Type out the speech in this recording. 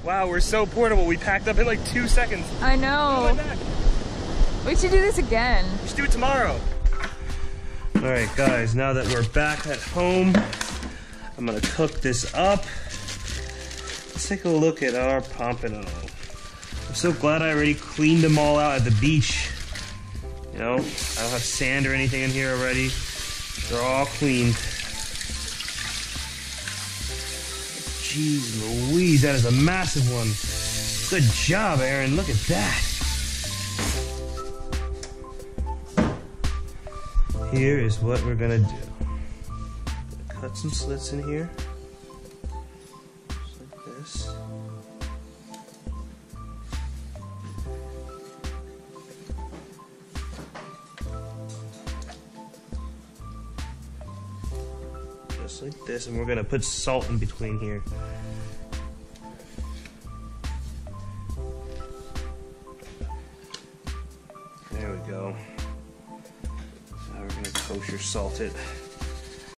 Wow, we're so portable. We packed up in like 2 seconds. I know. We should do this again. We should do it tomorrow. All right, guys, now that we're back at home, I'm gonna cook this up. Let's take a look at our pompano. I'm so glad I already cleaned them all out at the beach. You know, I don't have sand or anything in here already. They're all cleaned. Jeez Louise, that is a massive one. Good job, Aaron. Look at that. Here is what we're gonna do. Cut some slits in here. Just like this. Just like this, and we're gonna put salt in between here. There we go. Now we're gonna kosher salt it.